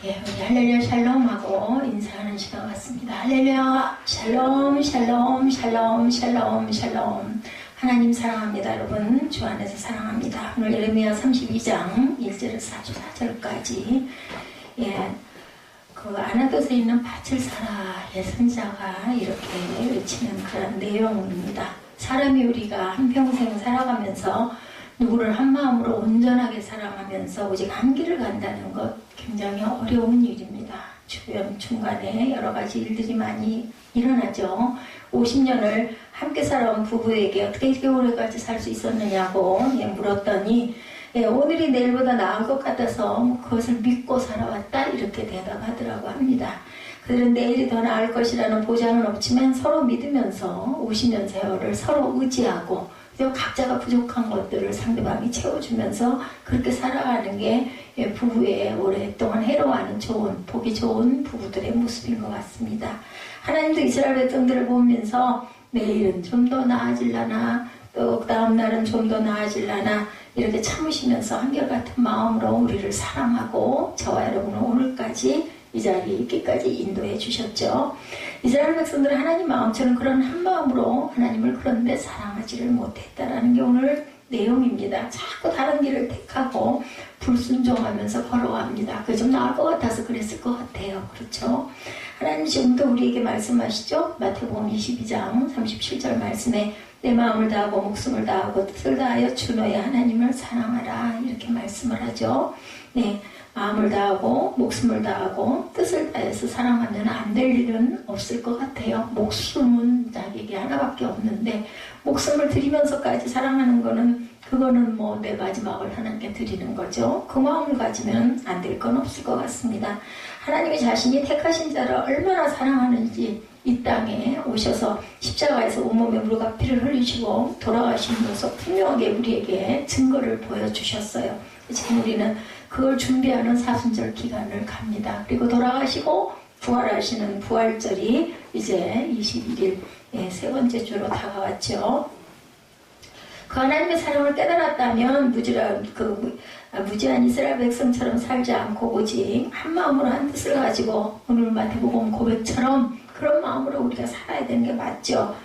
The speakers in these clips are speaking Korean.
예, 우리 할렐루야 샬롬하고 인사하는 시간 같습니다. 할렐루야 샬롬 샬롬 샬롬 샬롬 샬롬. 하나님 사랑합니다. 여러분 주 안에서 사랑합니다. 오늘 예레미야 32장 1절에서 4절까지 그 아나돗에 있는 밭을 사라 예선자가 이렇게 외치는 그런 내용입니다. 사람이 우리가 한평생 살아가면서 누구를 한마음으로 온전하게 사랑하면서 오직 한 길을 간다는 것 굉장히 어려운 일입니다. 주변 중간에 여러 가지 일들이 많이 일어나죠. 50년을 함께 살아온 부부에게 어떻게 이렇게 오래까지 살 수 있었느냐고 물었더니 오늘이 내일보다 나을 것 같아서 그것을 믿고 살아왔다 이렇게 대답하더라고 합니다. 그들은 내일이 더 나을 것이라는 보장은 없지만 서로 믿으면서 50년 세월을 서로 의지하고 각자가 부족한 것들을 상대방이 채워주면서 그렇게 살아가는 게 부부의 오랫동안 해로워하는 좋은, 보기 좋은 부부들의 모습인 것 같습니다. 하나님도 이스라엘 백성들을 보면서 내일은 좀 더 나아질라나 또 다음 날은 좀 더 나아질라나 이렇게 참으시면서 한결같은 마음으로 우리를 사랑하고 저와 여러분은 오늘까지 이 자리에 있기까지 인도해 주셨죠. 이스라엘 백성들은 하나님 마음처럼 그런 한 마음으로 하나님을 그런데 사랑하지를 못했다라는 게 오늘 내용입니다. 자꾸 다른 길을 택하고 불순종하면서 걸어갑니다. 그게 좀 나을 것 같아서 그랬을 것 같아요. 그렇죠? 하나님 지금도 우리에게 말씀하시죠. 마태복음 22장 37절 말씀에 내 마음을 다하고 목숨을 다하고 뜻을 다하여 주 너의 하나님을 사랑하라 이렇게 말씀을 하죠. 네. 마음을 다하고 목숨을 다하고 뜻을 다해서 사랑하면 안 될 일은 없을 것 같아요. 목숨은 자기에게 하나밖에 없는데 목숨을 드리면서까지 사랑하는 거는 그거는 뭐 내 마지막을 하나님께 드리는 거죠. 그 마음을 가지면 안 될 건 없을 것 같습니다. 하나님이 자신이 택하신 자를 얼마나 사랑하는지 이 땅에 오셔서 십자가에서 온몸에 물과 피를 흘리시고 돌아가시면서 분명하게 우리에게 증거를 보여주셨어요. 지금 우리는 그걸 준비하는 사순절 기간을 갑니다. 그리고 돌아가시고 부활하시는 부활절이 이제 21일 세 번째 주로 다가왔죠. 그 하나님의 사랑을 깨달았다면 무지한 이스라엘 백성처럼 살지 않고 오직 한 마음으로 한 뜻을 가지고 오늘 마태복음 고백처럼 그런 마음으로 우리가 살아야 되는 게 맞죠.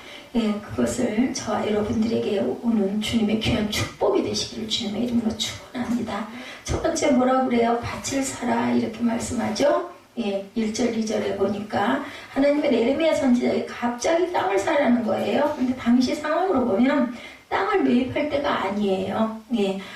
그것을 저와 여러분들에게 오는 주님의 귀한 축복이 되시기를 주님의 이름으로 축원합니다. 첫 번째 뭐라고 그래요? 밭을 사라 이렇게 말씀하죠. 1절 2절에 보니까 하나님의 예레미야 선지자에게 갑자기 땅을 사라는 거예요. 근데 당시 상황으로 보면 땅을 매입할 때가 아니에요.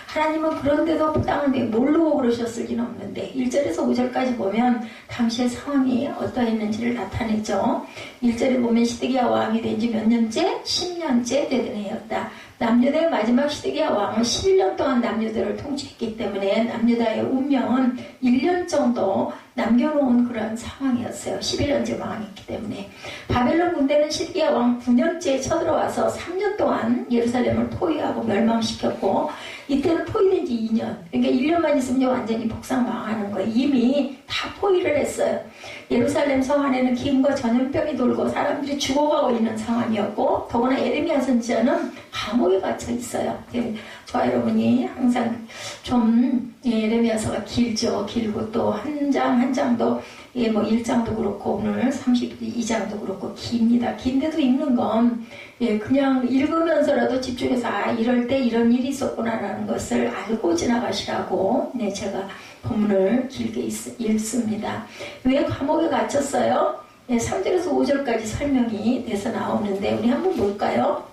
하나님은 그런데도 땅을 모르고 그러셨을 리는 없는데 1절에서 5절까지 보면 당시의 상황이 어떠했는지를 나타내죠. 1절에 보면 시드기야 왕이 된 지 몇 년째? 10년째 되던 해였다. 남유다의 마지막 시드기야 왕은 11년 동안 남유다를 통치했기 때문에 남유다의 운명은 1년 정도 남겨놓은 그런 상황이었어요. 11년째 왕했기 때문에. 바벨론 군대는 시드기야 왕 9년째에 쳐들어와서 3년 동안 예루살렘을 포위하고 멸망시켰고 이때는 포위된 지 2년. 그러니까 1년만 있으면 완전히 복상 망하는 거예요. 이미 다 포위를 했어요. 예루살렘 성 안에는 기근과 전염병이 돌고 사람들이 죽어가고 있는 상황이었고 더구나 예레미야 선지자는 감옥에 갇혀 있어요. 저와 여러분이 항상 좀 예레미야서가 길죠. 길고 또 한 장 한 장도 뭐 1장도 그렇고 오늘 32장도 그렇고 깁니다. 긴데도 읽는 건 그냥 읽으면서라도 집중해서 이럴 때 이런 일이 있었구나라는 것을 알고 지나가시라고 제가 본문을 길게 읽습니다. 왜 감옥에 갇혔어요? 3절에서 5절까지 설명이 돼서 나오는데 우리 한번 볼까요?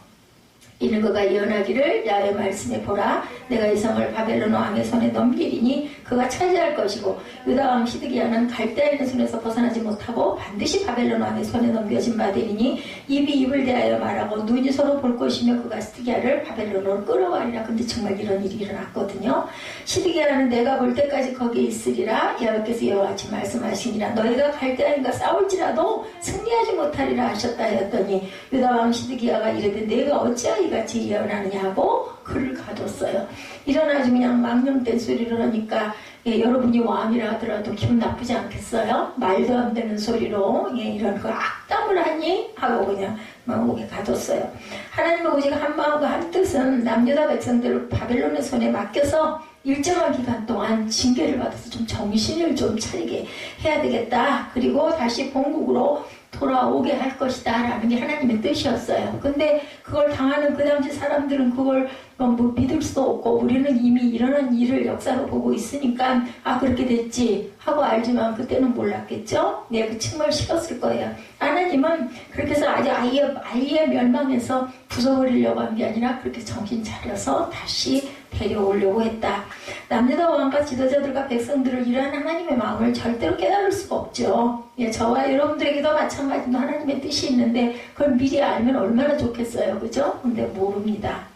이는 그가 예언하기를 야훼 말씀에 보라 내가 이 성을 바벨론 왕의 손에 넘기리니 그가 차지할 것이고 유다 왕 시드기야는 갈대아인의 손에서 벗어나지 못하고 반드시 바벨론 왕의 손에 넘겨진 바 되리니 입이 입을 대하여 말하고 눈이 서로 볼 것이며 그가 시드기야를 바벨론으로 끌어가리라. 근데 정말 이런 일이 일어났거든요. 시드기야는 내가 볼 때까지 거기에 있으리라 여호와께서 이와 같이 말씀하시니라. 너희가 갈대아인과 싸울지라도 승리하지 못하리라 하셨다 하였더니 유다 왕 시드기야가 이르되 내가 어찌하여 이같이 예언하느냐 하고 글을 가뒀어요. 일어나지 그냥 망령된 소리를 하니까 여러분이 왕이라 하더라도 기분 나쁘지 않겠어요? 말도 안 되는 소리로 이런 거 악담을 하니? 하고 그냥 목에 가뒀어요. 하나님은 오직 한 마음과 한 뜻은 남유다 백성들을 바벨론의 손에 맡겨서 일정한 기간 동안 징계를 받아서 좀 정신을 좀 차리게 해야 되겠다. 그리고 다시 본국으로 돌아오게 할 것이다 라는 게 하나님의 뜻이었어요. 근데 그걸 당하는 그 당시 사람들은 그걸 뭐 믿을 수도 없고, 우리는 이미 일어난 일을 역사로 보고 있으니까 아 그렇게 됐지 하고 알지만 그때는 몰랐겠죠. 네, 그 칭을 싫었을 거예요. 하나님은 그렇게 해서 아예 멸망해서 부숴버리려고 한 게 아니라 그렇게 정신 차려서 다시 데려오려고 했다. 남유다 왕과 지도자들과 백성들을 이러한 하나님의 마음을 절대로 깨달을 수가 없죠. 예, 저와 여러분들에게도 마찬가지로 하나님의 뜻이 있는데 그걸 미리 알면 얼마나 좋겠어요. 그죠? 근데 모릅니다.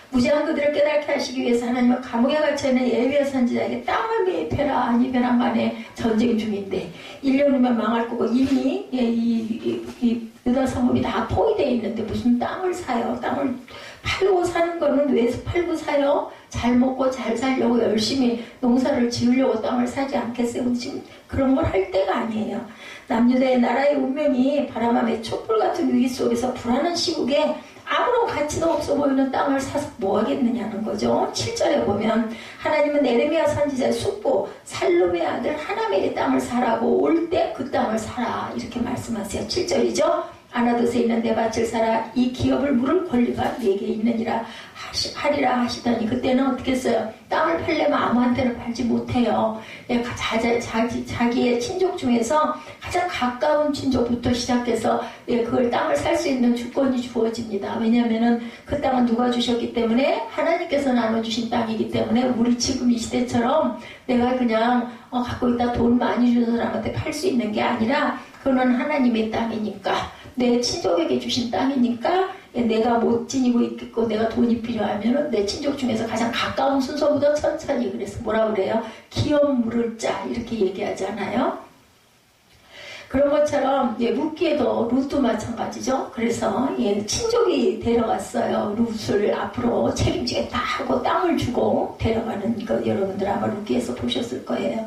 무지한 그들을 깨닫게 하시기 위해서 하나님은 감옥에 갇혀있는 예레미야 선지자에게 땅을 매입해라 아니면 간에 전쟁 중인데 1년 후면 망할 거고 이미 이 유다 성읍이 다 포위되어 있는데 무슨 땅을 사요? 땅을 팔고 사는 거는 왜 팔고 사요? 잘 먹고 잘 살려고 열심히 농사를 지으려고 땅을 사지 않겠어요? 지금 그런 걸 할 때가 아니에요. 남유다의 나라의 운명이 바람함에 촛불 같은 위기 속에서 불안한 시국에 아무런 가치도 없어 보이는 땅을 사서 뭐 하겠느냐는 거죠. 7절에 보면 하나님은 에레미야 선지자의 숙부 살룸의 아들 하나멜의 땅을 사라고 올 때 그 땅을 사라 이렇게 말씀하세요. 7절이죠. 아나도스에 있는 내 밭을 사라 이 기업을 물을 권리가 내게 있느니라 하리라 하시더니 그때는 어떻게 했어요? 땅을 팔려면 아무한테는 팔지 못해요. 자기의 친족 중에서 가장 가까운 친족부터 시작해서 그걸 땅을 살 수 있는 주권이 주어집니다. 왜냐하면 그 땅은 누가 주셨기 때문에 하나님께서 나눠주신 땅이기 때문에 우리 지금 이 시대처럼 내가 그냥 갖고 있다 돈 많이 주는 사람한테 팔 수 있는 게 아니라 그거는 하나님의 땅이니까 내 친족에게 주신 땅이니까 내가 못 지니고 있겠고 내가 돈이 필요하면 내 친족 중에서 가장 가까운 순서보다 천천히 그래서 뭐라 그래요? 기업 물을 자 이렇게 얘기하잖아요. 그런 것처럼 룻기에도 룻도 마찬가지죠. 그래서 친족이 데려갔어요. 룻을 앞으로 책임지겠다 하고 땅을 주고 데려가는 거 여러분들 아마 룻기에서 보셨을 거예요.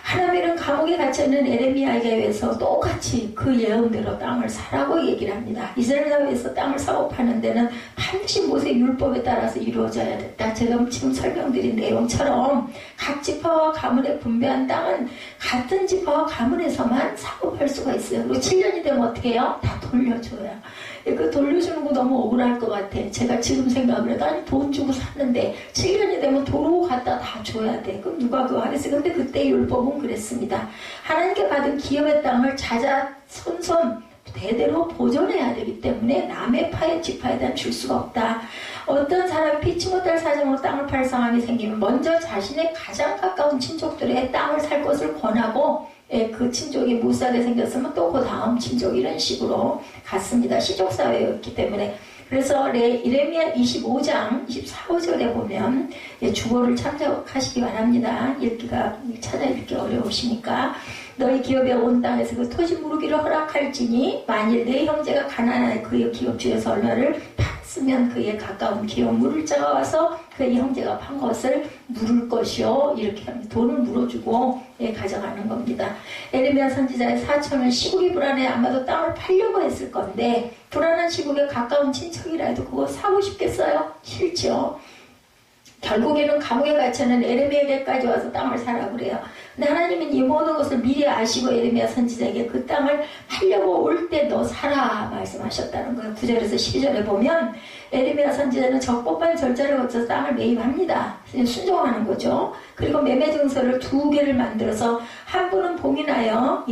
하나님은 감옥에 갇혀있는 에레미야에게 의해서 똑같이 그 예언대로 땅을 사라고 얘기를 합니다. 이스라엘 사회에서 땅을 사고 파는 데는 반드시 모세 율법에 따라서 이루어져야 됐다. 제가 지금 설명드린 내용처럼 각 지파와 가문에 분배한 땅은 같은 지파와 가문에서만 사고 팔 수가 있어요. 그리고 7년이 되면 어떻게 해요? 다 돌려줘요. 그 돌려주는 거 너무 억울할 것 같아. 제가 지금 생각을 해도 아니 돈 주고 샀는데 7년이 되면 도로 갖다 다 줘야 돼. 그럼 누가 그거 하겠어요? 근데 그때 율법은 그랬습니다. 하나님께 받은 기업의 땅을 자자손손 대대로 보존해야 되기 때문에 남의 파의 지파에 대한 줄 수가 없다. 어떤 사람이 피치 못할 사정으로 땅을 팔 상황이 생기면 먼저 자신의 가장 가까운 친족들의 땅을 살 것을 권하고 그 친족이 못 사게 생겼으면 또 그 다음 친족 이런 식으로 갔습니다. 시족사회였기 때문에. 그래서 이레미야 25장 24절에 보면 주어를 참작하시기 바랍니다. 읽기가 찾아 읽기 어려우시니까 너희 기업에 온 땅에서 그 토지 무르기를 허락할지니 만일 내 형제가 가난한 그의 기업 중에서 얼마를 팔았으면 그에 가까운 기업 물을 자가 와서 그의 형제가 판 것을 물을 것이요 이렇게 합니다. 돈을 물어주고 가져가는 겁니다. 에레미야 선지자의 사촌은 시국이 불안해 아마도 땅을 팔려고 했을 건데 불안한 시국에 가까운 친척이라 해도 그거 사고 싶겠어요? 싫죠. 결국에는 감옥에 갇혀는 에레미야에게까지 와서 땅을 사라 그래요. 근데 하나님은 이 모든 것을 미리 아시고 에레미야 선지자에게 그 땅을 팔려고 올 때 너 사라 말씀하셨다는 거예요. 9절에서 12절에 보면 에레미야 선지자는 적법한 절차를 거쳐서 땅을 매입합니다. 순종하는 거죠. 그리고 매매 증서를 2개를 만들어서 한 분은 봉인하여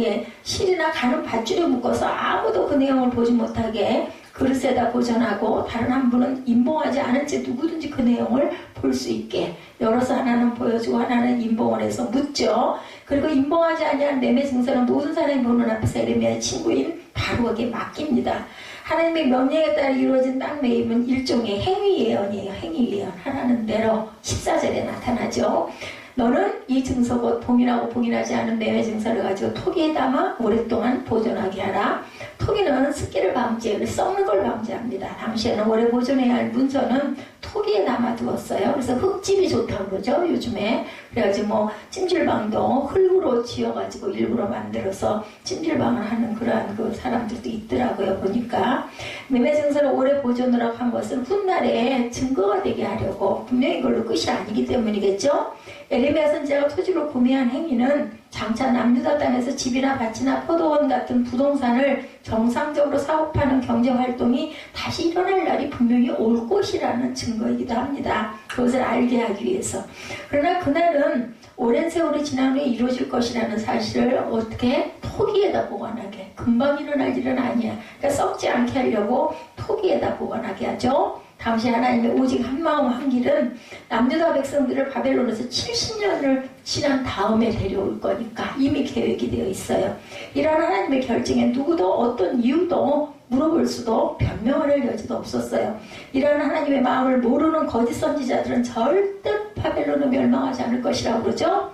실이나 가는 밧줄에 묶어서 아무도 그 내용을 보지 못하게 그릇에다 보존하고 다른 한 분은 임봉하지 않은 채 누구든지 그 내용을 볼 수 있게 열어서 하나는 보여주고 하나는 임봉을 해서 묻죠. 그리고 임봉하지 아니한 매매 증서는 모든 사람이 보는 앞에서 에레미야의 친구인 바룩에게 맡깁니다. 하나님의 명령에 따라 이루어진 땅 매입은 일종의 행위 예언이에요. 행위 예언. 하나는 내로 14절에 나타나죠. 너는 이 증서 곧 봉인하고 봉인하지 않은 매매 증서를 가지고 토기에 담아 오랫동안 보존하게 하라. 토기는 습기를 방지해 썩는 걸 방지합니다. 당시에는 오래 보존해야 할 문서는 토기에 담아두었어요. 그래서 흙집이 좋다고 그러죠, 요즘에. 그래가지고 뭐 찜질방도 흙으로 지어가지고 일부러 만들어서 찜질방을 하는 그러한 그 사람들도 있더라고요, 보니까. 매매 증서를 오래 보존하라고 한 것은 훗날에 증거가 되게 하려고, 분명히 그걸로 끝이 아니기 때문이겠죠. 에레미야 선지자가 토지를 구매한 행위는 장차 남유다 땅에서 집이나 밭이나 포도원 같은 부동산을 정상적으로 사업하는 경제활동이 다시 일어날 날이 분명히 올 것이라는 증거이기도 합니다. 그것을 알게 하기 위해서. 그러나 그날은 오랜 세월이 지난 후에 이루어질 것이라는 사실을 어떻게 토기에다 보관하게, 금방 일어날 일은 아니야. 그러니까 썩지 않게 하려고 토기에다 보관하게 하죠. 당시 하나님의 오직 한마음 한길은 남유다 백성들을 바벨론에서 70년을 지난 다음에 데려올 거니까 이미 계획이 되어 있어요. 이러한 하나님의 결정에 누구도 어떤 이유도 물어볼 수도 변명을 할 여지도 없었어요. 이러한 하나님의 마음을 모르는 거짓 선지자들은 절대 바벨론을 멸망하지 않을 것이라고 그러죠.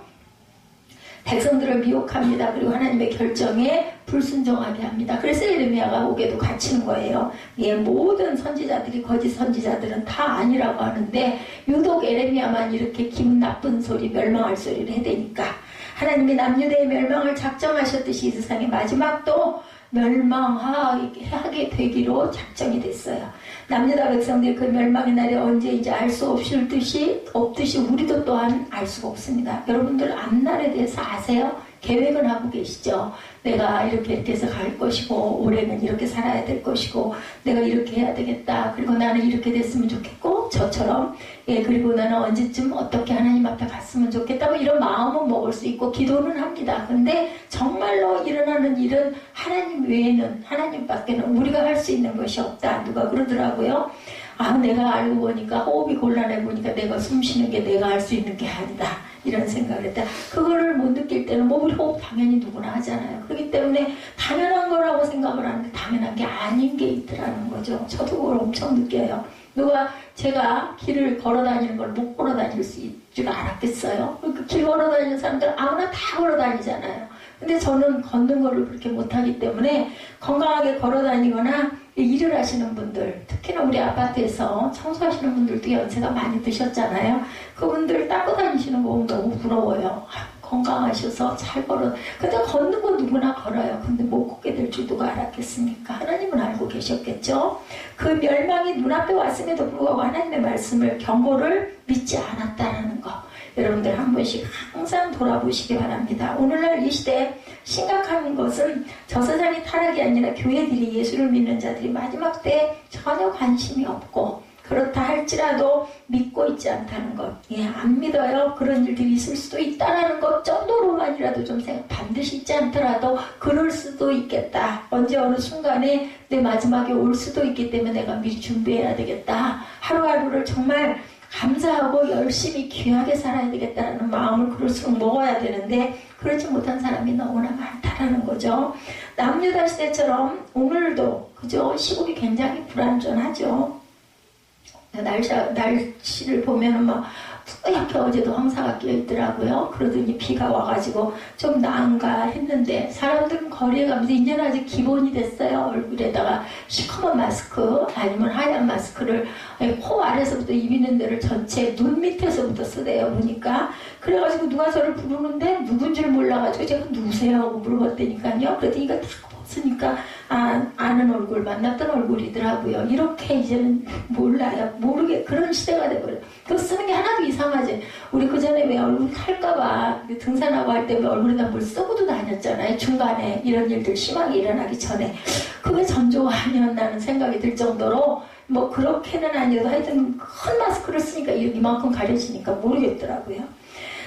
백성들을 미혹합니다. 그리고 하나님의 결정에 불순종하게 합니다. 그래서 에레미야가 옥에도 갇히는 거예요. 예, 모든 선지자들이, 거짓 선지자들은 다 아니라고 하는데 유독 에레미야만 이렇게 기분 나쁜 소리, 멸망할 소리를 해대니까 하나님이 남유대의 멸망을 작정하셨듯이 이 세상의 마지막도 멸망하게 되기로 작정이 됐어요. 남유다 백성들이 그 멸망의 날이 언제인지 알 수 없듯이 우리도 또한 알 수가 없습니다. 여러분들 앞날에 대해서 아세요? 계획은 하고 계시죠? 내가 이렇게 해서 갈 것이고 올해는 이렇게 살아야 될 것이고 내가 이렇게 해야 되겠다. 그리고 나는 이렇게 됐으면 좋겠고 저처럼 그리고 나는 언제쯤 어떻게 하나님 앞에 갔으면 좋겠다. 뭐 이런 마음은 먹을 수 있고 기도는 합니다. 근데 정말로 일어나는 일은 하나님 외에는 하나님밖에는 우리가 할 수 있는 것이 없다. 누가 그러더라고요. 내가 알고 보니까 호흡이 곤란해 보니까 내가 숨 쉬는 게 내가 할 수 있는 게 아니다. 이런 생각을 했다. 그거를 못 느낄 때는 우리 호흡 당연히 누구나 하잖아요. 그렇기 때문에 당연한 거라고 생각을 하는데 당연한 게 아닌 게 있더라는 거죠. 저도 그걸 엄청 느껴요. 누가 제가 길을 걸어 다니는 걸 못 걸어 다닐 수 있을 줄 알았겠어요? 그 길 걸어 다니는 사람들 아무나 다 걸어 다니잖아요. 근데 저는 걷는 거를 그렇게 못하기 때문에 건강하게 걸어 다니거나 일을 하시는 분들, 특히나 우리 아파트에서 청소하시는 분들도 연세가 많이 드셨잖아요. 그분들 닦고 다니시는 거 보면 너무 부러워요. 건강하셔서 잘 걸어. 근데 걷는 거 누구나 걸어요. 근데 못 걷게 될 줄 누가 알았겠습니까? 하나님은 알고 계셨겠죠? 그 멸망이 눈앞에 왔음에도 불구하고 하나님의 말씀을, 경고를 믿지 않았다는 거. 여러분들 한 번씩 항상 돌아보시기 바랍니다. 오늘날 이 시대에 심각한 것은 저세상의 타락이 아니라 교회들이, 예수를 믿는 자들이 마지막 때에 전혀 관심이 없고 그렇다 할지라도 믿고 있지 않다는 것. 안 믿어요. 그런 일들이 있을 수도 있다는 것 정도로만이라도 좀 반드시 있지 않더라도 그럴 수도 있겠다. 언제 어느 순간에 내 마지막에 올 수도 있기 때문에 내가 미리 준비해야 되겠다. 하루하루를 정말 감사하고 열심히 귀하게 살아야 되겠다는 마음을 그럴수록 먹어야 되는데 그렇지 못한 사람이 너무나 많다라는 거죠. 남유다 시대처럼 오늘도 그죠? 시국이 굉장히 불안전하죠. 날씨를 보면은 막 뿌옇게 어제도 황사가 끼어있더라고요. 그러더니 비가 와가지고 좀 나은가 했는데 사람들은 거리에 가면서 이제는 아직 기본이 됐어요. 얼굴에다가 시커먼 마스크 아니면 하얀 마스크를 코 아래서부터 입 있는 데를 전체 눈 밑에서부터 쓰대요. 보니까 그래가지고 누가 저를 부르는데 누군지를 몰라가지고 제가 누구세요? 하고 물어봤다니까요. 그랬더니 이거 다 벗으니까 아는 얼굴, 만났던 얼굴이더라고요. 이렇게 이제는 몰라요. 모르게 그런 시대가 돼버려요. 그거 쓰는 게 하나도 이상하지. 우리 그전에 왜 얼굴 탈까봐 등산하고 할 때 왜 얼굴에다 뭘 쓰고도 다녔잖아요. 중간에 이런 일들 심하게 일어나기 전에. 그게 전조가 아니었나는 생각이 들 정도로 뭐 그렇게는 아니어도 하여튼 큰 마스크를 쓰니까 이만큼 가려지니까 모르겠더라고요.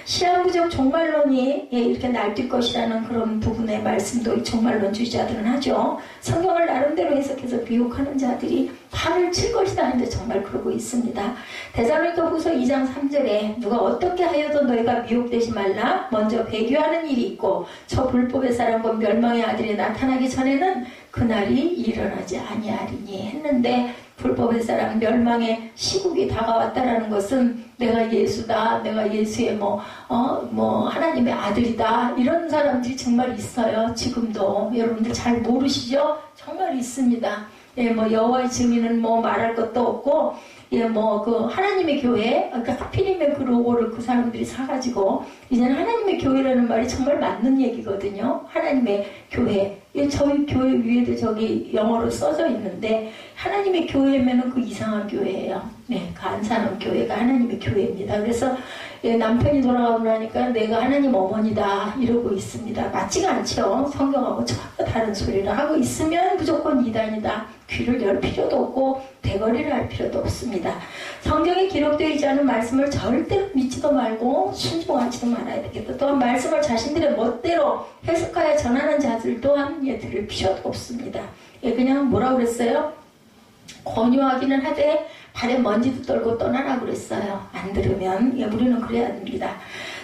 시한부적 종말론이 이렇게 날뛸 것이라는 그런 부분의 말씀도 종말론주의자들은 하죠. 성경을 나름대로 해석해서 미혹하는 자들이 판을 칠 것이다 하는데 정말 그러고 있습니다. 데살로니가 후서 2장 3절에 누가 어떻게 하여도 너희가 미혹되지 말라. 먼저 배교하는 일이 있고 저 불법의 사람과 멸망의 아들이 나타나기 전에는 그날이 일어나지 아니하리니 했는데 불법의 사람 멸망의 시국이 다가왔다라는 것은 내가 예수다, 내가 예수의 하나님의 아들이다 이런 사람들이 정말 있어요. 지금도 여러분들 잘 모르시죠? 정말 있습니다. 여호와의 증인은 말할 것도 없고 예, 뭐, 하나님의 교회, 그러니까 하필이면 그 로고를 그 사람들이 사가지고, 이제는 하나님의 교회라는 말이 정말 맞는 얘기거든요. 하나님의 교회. 예, 저희 교회 위에도 저기 영어로 써져 있는데, 하나님의 교회면은 그 이상한 교회예요. 네, 그 안산원 교회가 하나님의 교회입니다. 그래서, 예, 남편이 돌아가고 나니까 내가 하나님 어머니다 이러고 있습니다. 맞지가 않죠. 성경하고 전혀 다른 소리를 하고 있으면 무조건 이단이다. 귀를 열 필요도 없고 대거리를 할 필요도 없습니다. 성경에 기록되어 있지 않은 말씀을 절대로 믿지도 말고 순종하지도 말아야 되겠다. 또한 말씀을 자신들의 멋대로 해석하여 전하는 자들 또한 들을 필요도 없습니다. 그냥 뭐라고 그랬어요? 권유하기는 하되 발에 먼지도 떨고 떠나라고 그랬어요. 안 들으면. 우리는 그래야 됩니다.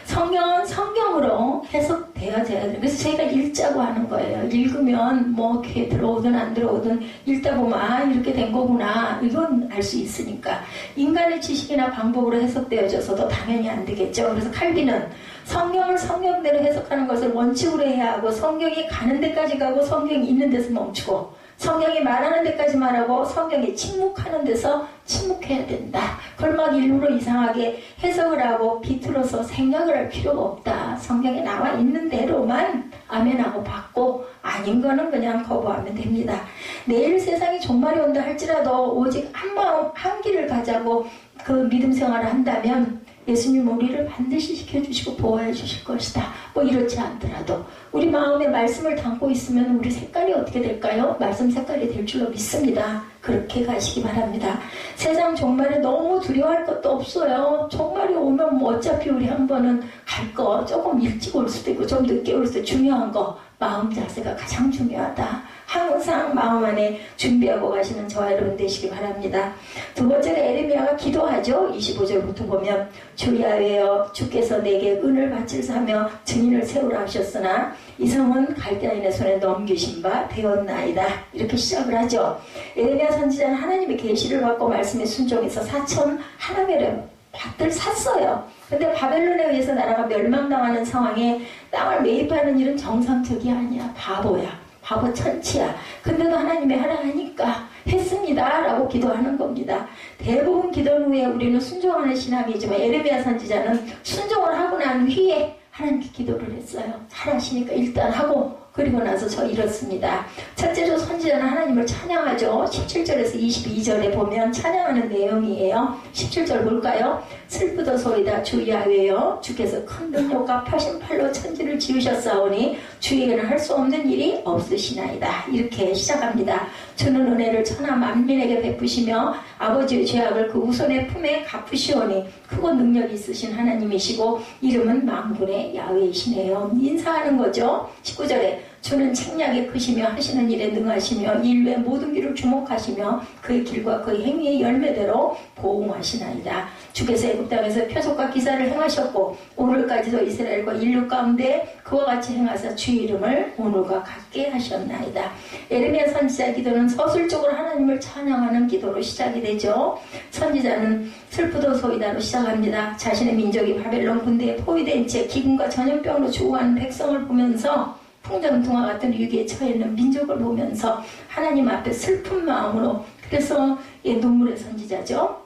성경은 성경으로 해석되어져야 돼요. 그래서 저희가 읽자고 하는 거예요. 읽으면 뭐 귀에 들어오든 안 들어오든 읽다 보면 아 이렇게 된 거구나 이건 알 수 있으니까. 인간의 지식이나 방법으로 해석되어져서도 당연히 안 되겠죠. 그래서 칼빈은 성경을 성경대로 해석하는 것을 원칙으로 해야 하고 성경이 가는 데까지 가고 성경이 있는 데서 멈추고 성경이 말하는 데까지 말하고 성경이 침묵하는 데서 침묵해야 된다. 그걸 막 일부러 이상하게 해석을 하고 비틀어서 생략을 할 필요가 없다. 성경에 나와 있는 대로만 아멘하고 받고 아닌 거는 그냥 거부하면 됩니다. 내일 세상이 종말이 온다 할지라도 오직 한 마음 한 길을 가자고 그 믿음 생활을 한다면 예수님 우리를 반드시 지켜주시고 보호해 주실 것이다. 뭐 이렇지 않더라도 우리 마음에 말씀을 담고 있으면 우리 색깔이 어떻게 될까요? 말씀 색깔이 될 줄로 믿습니다. 그렇게 가시기 바랍니다. 세상 종말에 너무 두려워할 것도 없어요. 종말이 오면 뭐 어차피 우리 한 번은 갈 거 조금 일찍 올 수도 있고 좀 늦게 올 수도 있고 중요한 거 마음 자세가 가장 중요하다. 항상 마음 안에 준비하고 가시는 저와 여러분 되시기 바랍니다. 두 번째는 에레미야가 기도하죠. 25절부터 보면 주 야훼여 주께서 내게 은을 바칠사며 증인을 세우라 하셨으나 이 성은 갈대아인의 손에 넘기신 바 되었나이다. 이렇게 시작을 하죠. 에레미야 선지자는 하나님의 계시를 받고 말씀에 순종해서 4천 하나벨의 밭을 샀어요. 근데 바벨론에 의해서 나라가 멸망당하는 상황에 땅을 매입하는 일은 정상적이 아니야. 바보야. 바보 천치야. 근데도 하나님의 하라 하니까 했습니다 라고 기도하는 겁니다. 대부분 기도 후에 우리는 순종하는 신앙이지만 에레미야 선지자는 순종을 하고 난 후에 하나님께 기도를 했어요. 하라시니까 일단 하고 그리고 나서 저 이렇습니다. 첫째로 선지자는 하나님을 찬양하죠. 17절에서 22절에 보면 찬양하는 내용이에요. 17절 볼까요? 슬프도소이다 주 야훼여 주께서 큰 능력과 펴신 팔로 천지를 지으셨사오니 주에게는 할 수 없는 일이 없으시나이다. 이렇게 시작합니다. 주는 은혜를 천하 만민에게 베푸시며 아버지의 죄악을 그 우손의 품에 갚으시오니 크고 능력이 있으신 하나님이시고 이름은 만군의 야훼이시네요. 인사하는 거죠. 19절에 주는 책략에 크시며 하시는 일에 능하시며 인류의 모든 길을 주목하시며 그의 길과 그의 행위의 열매대로 보응하시나이다. 주께서 애굽 땅에서 표적과 기사를 행하셨고 오늘까지도 이스라엘과 인류 가운데 그와 같이 행하사 주의 이름을 오늘과 같게 하셨나이다. 에레미야 선지자 기도는 서술적으로 하나님을 찬양하는 기도로 시작이 되죠. 선지자는 슬프도소이다로 시작합니다. 자신의 민족이 바벨론 군대에 포위된 채 기근과 전염병으로 죽어가는 백성을 보면서 풍전등화 같은 위기에 처해 있는 민족을 보면서 하나님 앞에 슬픈 마음으로 그래서 눈물의 선지자죠.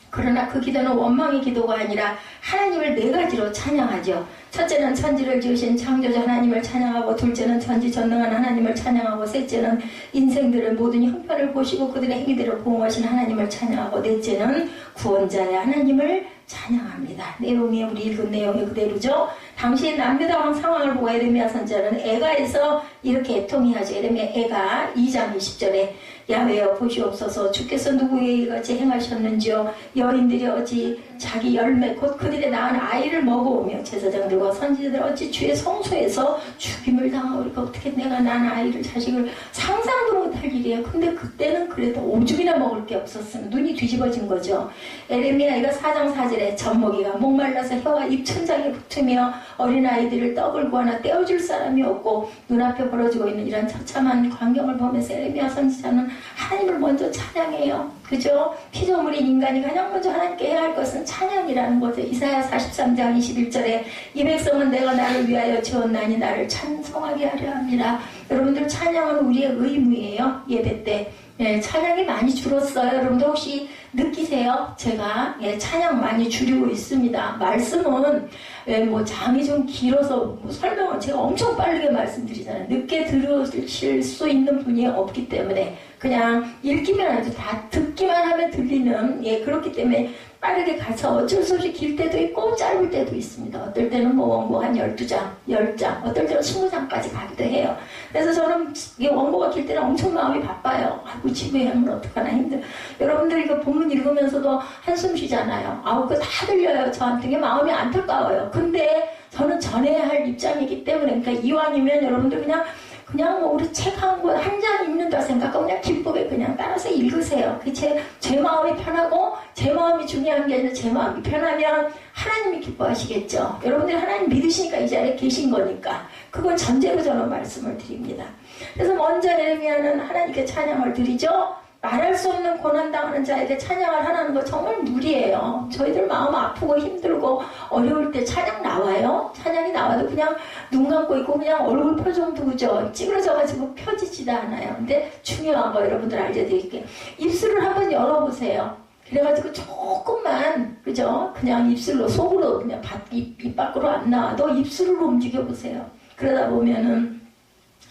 그러나 그 기도는 원망의 기도가 아니라 하나님을 네 가지로 찬양하죠. 첫째는 천지를 지으신 창조주 하나님을 찬양하고 둘째는 전지전능한 하나님을 찬양하고 셋째는 인생들의 모든 형편을 보시고 그들의 행위대로 보응하신 하나님을 찬양하고 넷째는 구원자의 하나님을 찬양합니다. 내용이 우리 읽은 내용이 그대로죠. 당시 남유다왕 상황을 보고 에레미야 선지자는 애가에서 이렇게 애통해하죠. 에레미야 애가 2장 20절에 야훼여 보시옵소서 주께서 누구에게 이같이 행하셨는지요. 여인들이 어찌 자기 열매 곧 그들의 낳은 아이를 먹어오며 제사장들과 선지자들 어찌 주의 성소에서 죽임을 당하고 어떻게 내가 낳은 아이를 자식을 상상도 못할 일이에요. 근데 그때는 그래도 오줌이나 먹을 게 없었으면 눈이 뒤집어진 거죠. 에레미야가 4장 4절에 젖먹이가 목말라서 혀와 입 천장에 붙으며 어린아이들을 떡을 구하나 떼어줄 사람이 없고 눈앞에 벌어지고 있는 이런 처참한 광경을 보면서 에레미야 선지자는 하나님을 먼저 찬양해요. 그죠? 피조물인 인간이 가장 먼저 하나님께 해야 할 것은 찬양이라는 거죠. 이사야 43장 21절에 이 백성은 내가 나를 위하여 지었나니 나를 찬송하게 하려 합니다. 여러분들 찬양은 우리의 의무예요. 예배 때. 네, 찬양이 많이 줄었어요. 여러분들 혹시 느끼세요? 제가 찬양 많이 줄이고 있습니다. 말씀은 뭐 장이 좀 길어서 뭐 설명을 제가 엄청 빠르게 말씀드리잖아요. 늦게 들으실 수 있는 분이 없기 때문에 그냥 읽기만 해도 다 듣기만 하면 들리는 그렇기 때문에 빠르게 가서 어쩔 수 없이 길 때도 있고 짧을 때도 있습니다. 어떨 때는 뭐 원고 한 12장, 10장, 어떨 때는 20장까지 가기도 해요. 그래서 저는 원고가 길 때는 엄청 마음이 바빠요. 아이고 집에 하면 어떡하나 힘들어. 여러분들 이거 본문 읽으면서도 한숨 쉬잖아요. 아우 그거 다 들려요. 저한테 마음이 안타까워요. 근데 저는 전해야 할 입장이기 때문에 그러니까 이왕이면 여러분들 그냥 뭐 우리 책 한 권 한 장 읽는다 생각하고 그냥 기쁘게 그냥 따라서 읽으세요. 제 마음이 편하고 제 마음이 중요한 게 아니라 제 마음이 편하면 하나님이 기뻐하시겠죠. 여러분들이 하나님 믿으시니까 이 자리에 계신 거니까 그걸 전제로 저는 말씀을 드립니다. 그래서 먼저 에레미야는 하나님께 찬양을 드리죠. 말할 수 없는 고난당하는 자에게 찬양을 하라는 거 정말 무리예요. 저희들 마음 아프고 힘들고 어려울 때 찬양 나와요. 찬양이 나와도 그냥 눈 감고 있고 그냥 얼굴 표정도 그죠 찌그러져가지고 펴지지도 않아요. 근데 중요한 거 여러분들 알려드릴게요. 입술을 한번 열어보세요. 그래가지고 조금만 그죠 그냥 입술로 속으로 그냥 입 밖으로 안 나와도 입술로 움직여보세요. 그러다 보면은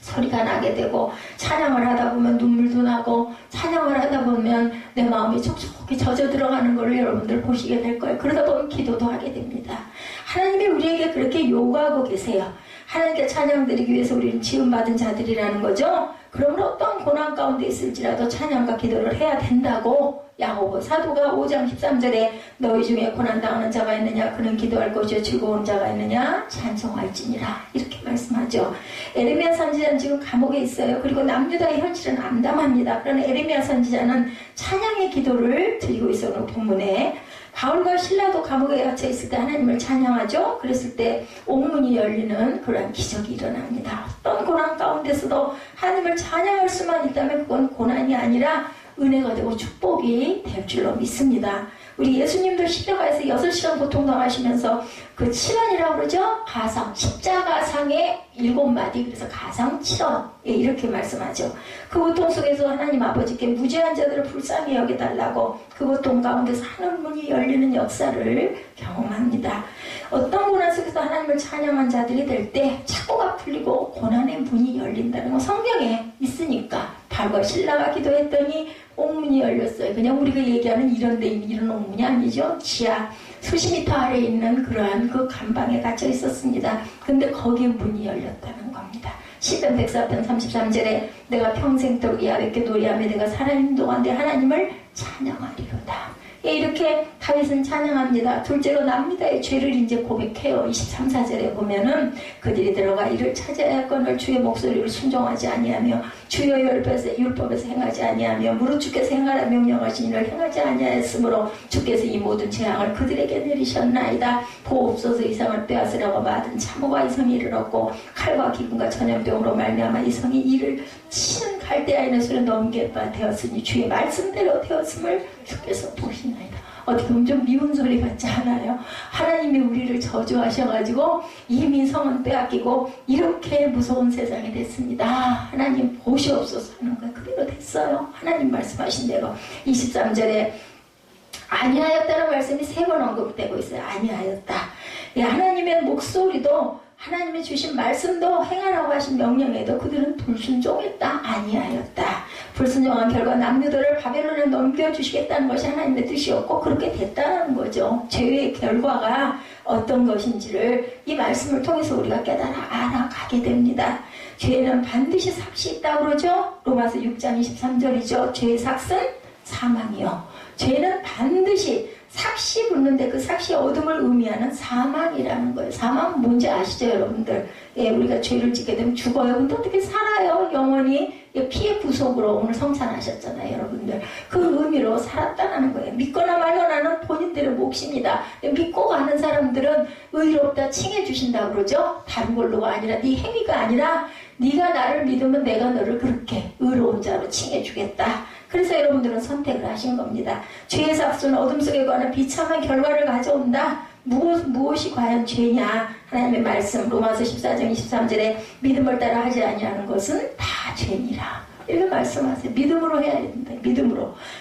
소리가 나게 되고 찬양을 하다 보면 눈물도 나고 찬양을 하다 보면 내 마음이 촉촉히 젖어 들어가는 것을 여러분들 보시게 될 거예요. 그러다 보면 기도도 하게 됩니다. 하나님이 우리에게 그렇게 요구하고 계세요. 하나님께 찬양드리기 위해서 우리는 지음받은 자들이라는 거죠. 그러면 어떤 고난 가운데 있을지라도 찬양과 기도를 해야 된다고 야고보 사도가 5장 13절에 너희 중에 고난당하는 자가 있느냐 그는 기도할 것이요 즐거운 자가 있느냐 찬송할지니라 이렇게 말씀하죠. 에레미야 선지자는 지금 감옥에 있어요. 그리고 남유다의 현실은 암담합니다. 그러나 에레미야 선지자는 찬양의 기도를 드리고 있어요. 본문에 바울과 실라도 감옥에 갇혀 있을 때 하나님을 찬양하죠. 그랬을 때 옥문이 열리는 그러한 기적이 일어납니다. 어떤 고난 가운데서도 하나님을 찬양할 수만 있다면 그건 고난이 아니라 은혜가 되고 축복이 될 줄로 믿습니다. 우리 예수님도 십자가에서 6시간 고통당하시면서 그 7원이라고 그러죠? 가상, 십자가상의 7마디, 그래서 가상 7원. 이렇게 말씀하죠. 그 고통 속에서 하나님 아버지께 무죄한 자들을 불쌍히 여겨달라고 그 고통 가운데서 하늘문이 열리는 역사를 경험합니다. 어떤 고난 속에서 하나님을 찬양한 자들이 될 때 착고가 풀리고 고난의 문이 열린다는 건 성경에 있으니까 바울과 실라가 기도했더니 옥문이 열렸어요. 그냥 우리가 얘기하는 이런 데 이런 옥문이 아니죠. 지하 수십 미터 아래에 있는 그러한 그 감방에 갇혀 있었습니다. 근데 거기에 문이 열렸다는 겁니다. 시편 104편 33절에 내가 평생도록 야훼께 노래하며 내가 살아있는 동안 내 하나님을 찬양하리로다. 이렇게 다윗은 찬양합니다. 둘째로 남유다의 죄를 이제 고백해요. 23, 4절에 보면은 그들이 들어가 이를 찾아야 할거늘 주의 목소리를 순종하지 아니하며 주의 율법에서 행하지 아니하며 무릇 주께서 행하라 명령하신 일을 행하지 아니하였으므로 주께서 이 모든 재앙을 그들에게 내리셨나이다. 보옵소서 이상을 빼앗으라고 받은 참호가 이성이 이르렀고 칼과 기근과 전염병으로 말미암아 이성이 이를 치는 갈대아인의 손에 넘길 바 되었으니 주의 말씀대로 되었음을 주께서 보시나이다. 어떻게 보면 좀 미운 소리 같지 않아요? 하나님이 우리를 저주하셔가지고 이미 성은 빼앗기고 이렇게 무서운 세상이 됐습니다. 하나님 보시옵소서 하는 거예요. 그대로 됐어요. 하나님 말씀하신 대로 23절에 아니하였다는 말씀이 3번 언급되고 있어요. 아니하였다. 하나님의 목소리도 하나님이 주신 말씀도 행하라고 하신 명령에도 그들은 불순종했다. 아니하였다. 불순종한 결과 남유다를 바벨론에 넘겨주시겠다는 것이 하나님의 뜻이었고 그렇게 됐다는 거죠. 죄의 결과가 어떤 것인지를 이 말씀을 통해서 우리가 깨달아 알아가게 됩니다. 죄는 반드시 삭시 있다고 그러죠. 로마서 6장 23절이죠. 죄의 삭은 사망이요. 죄는 반드시 삭시 붙는데 그 삭시의 어둠을 의미하는 사망이라는 거예요. 사망은 뭔지 아시죠, 여러분들? 우리가 죄를 짓게 되면 죽어요. 근데 어떻게 살아요? 영원히 피의 구속으로 오늘 성찬하셨잖아요, 여러분들. 그 의미로 살았다는 거예요. 믿거나 말거나는 본인들의 몫입니다. 믿고 가는 사람들은 의롭다 칭해주신다고 그러죠. 다른 걸로가 아니라 네 행위가 아니라 네가 나를 믿으면 내가 너를 그렇게 의로운 자로 칭해주겠다. 그래서 여러분들은 선택을 하신 겁니다. 죄의 삭수는 어둠 속에 관한 비참한 결과를 가져온다. 무엇이 과연 죄냐? 하나님의 말씀 로마서 14장 23절에 믿음을 따라 하지 아니하는 것은 다 죄니라. 이렇게 말씀하세요. 믿음으로 해야 된다.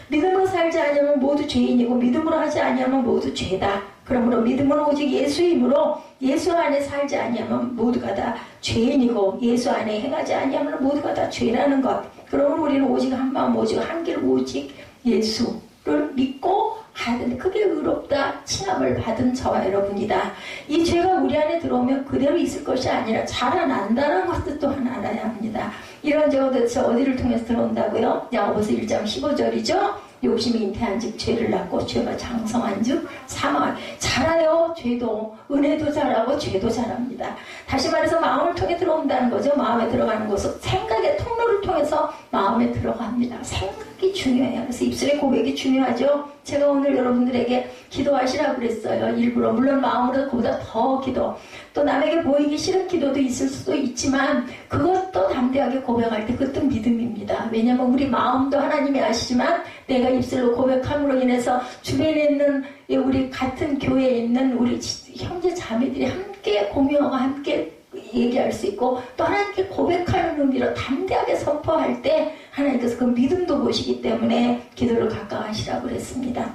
믿음으로 살지 않으면 모두 죄인이고 믿음으로 하지 않으면 모두 죄다. 그러므로 믿음은 오직 예수이므로 예수 안에 살지 아니하면 모두가 다 죄인이고 예수 안에 행하지 아니하면 모두가 다 죄라는 것. 그러므로 우리는 오직 한 마음 오직 한 길 오직 예수를 믿고 가야 되는데 그게 의롭다 칭함을 받은 저와 여러분이다. 이 죄가 우리 안에 들어오면 그대로 있을 것이 아니라 자라난다는 것도 또한 알아야 합니다. 이런 죄가 도대체 어디를 통해서 들어온다고요? 야고보서 1장 15절이죠. 욕심이 잉태한 즉 죄를 낳고 죄가 장성한 즉 사망한. 자라요. 죄도 은혜도 자라고 죄도 자랍니다. 다시 말해서 마음을 통해 들어온다는 거죠. 마음에 들어가는 것은 생각의 통로를 통해서 마음에 들어갑니다. 생각이 중요해요. 그래서 입술의 고백이 중요하죠. 제가 오늘 여러분들에게 기도하시라고 그랬어요. 일부러. 물론 마음으로 그보다 더 기도. 또 남에게 보이기 싫은 기도도 있을 수도 있지만 그것도 담대하게 고백할 때 그것도 믿음입니다. 왜냐하면 우리 마음도 하나님이 아시지만 내가 입술로 고백함으로 인해서 주변에 있는 우리 같은 교회에 있는 우리 형제 자매들이 함께 공유하고 함께 얘기할 수 있고 또 하나님께 고백하는 의미로 담대하게 선포할 때 하나님께서 그 믿음도 보시기 때문에 기도를 각각하시라고 그랬습니다.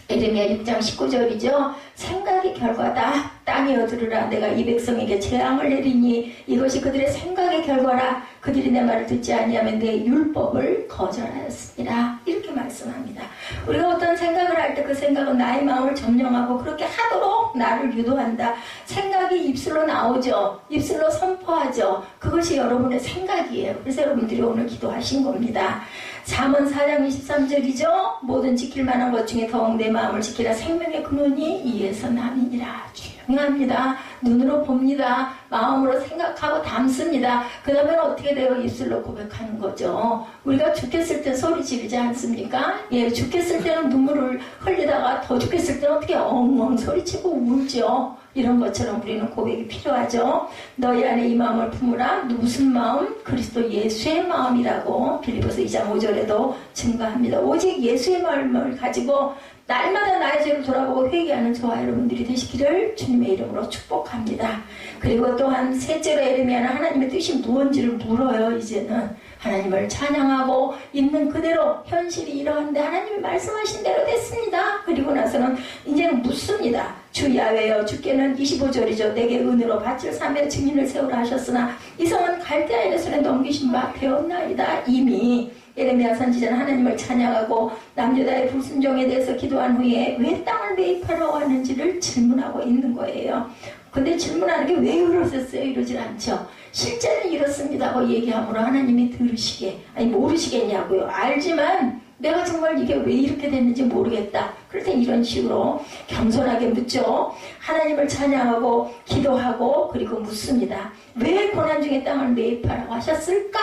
에레미야 6장 19절이죠. 생각이 결과다. 땅이여 들으라. 내가 이 백성에게 재앙을 내리니 이것이 그들의 생각의 결과라. 그들이 내 말을 듣지 아니하면 내 율법을 거절하였습니다. 이렇게 말씀합니다. 우리가 어떤 생각을 할 때 그 생각은 나의 마음을 점령하고 그렇게 하도록 나를 유도한다. 생각이 입술로 나오죠. 입술로 선포하죠. 그것이 여러분의 생각이에요. 그래서 여러분들이 오늘 기도하신 겁니다. 잠언 4장 23절이죠. 모든 지킬 만한 것 중에 더욱 내 마음을 지키라. 생명의 근원이 이에서 남이니라. 중요합니다. 눈으로 봅니다. 마음으로 생각하고 담습니다. 그 다음에 어떻게 돼요? 입술로 고백하는 거죠. 우리가 죽겠을 때 소리 지르지 않습니까? 예, 죽겠을 때는 눈물을 흘리다가 더 죽겠을 때는 어떻게 엉엉 소리치고 울죠. 이런 것처럼 우리는 고백이 필요하죠. 너희 안에 이 마음을 품으라. 무슨 마음? 그리스도 예수의 마음이라고 빌립보서 2장 5절에도 증거합니다. 오직 예수의 마음을 가지고 날마다 나의 죄를 돌아보고 회개하는 저와 여러분들이 되시기를 주님의 이름으로 축복합니다. 그리고 또한 셋째로 에레미야는 하나님의 뜻이 무엇인지를 물어요. 이제는 하나님을 찬양하고 있는 그대로 현실이 이러한데 하나님이 말씀하신 대로 됐습니다. 그리고 나서는 이제는 묻습니다. 주 야훼여 주께는 25절이죠. 내게 은으로 밭을 사며 증인을 세우라 하셨으나 이 성은 갈대아인의 손에 넘기신 바 되었나이다. 이미 에레미야 선지자는 하나님을 찬양하고 남유다의 불순종에 대해서 기도한 후에 왜 땅을 매입하러 왔는지를 질문하고 있는 거예요. 근데 질문하는 게 왜 그러셨어요? 이러질 않죠. 실제는 이렇습니다고 얘기함으로 하나님이 들으시게, 아니 모르시겠냐고요. 알지만 내가 정말 이게 왜 이렇게 됐는지 모르겠다. 그럴 땐 이런 식으로 겸손하게 묻죠. 하나님을 찬양하고 기도하고 그리고 묻습니다. 왜 고난 중에 땅을 매입하라고 하셨을까?